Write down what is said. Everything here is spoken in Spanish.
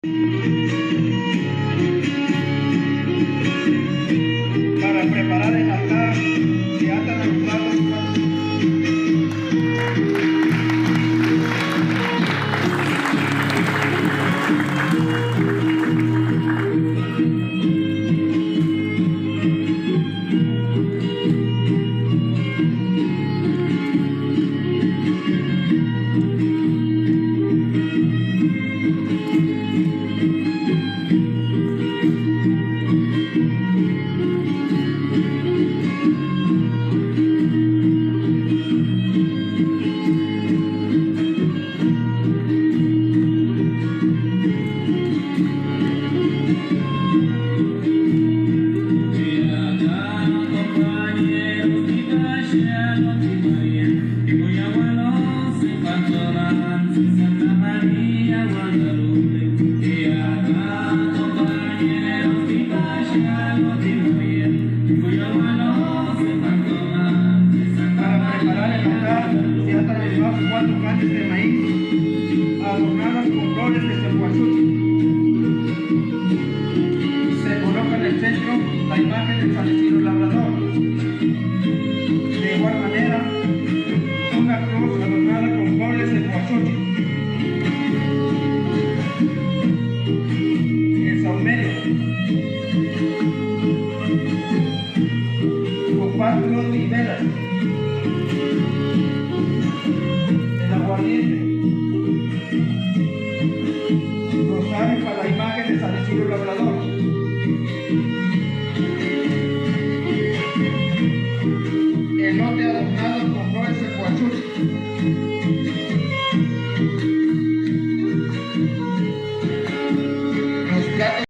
Para preparar el altar, se atan a los lados. Cuatro cañas de maíz adornadas con flores de cempasúchil. Se coloca en el centro la imagen del San Isidro Labrador. De igual manera, una cruz adornada con flores de cempasúchil. El saumerio, con cuatro y velas. Rosario para la imagen de San Isidro Labrador.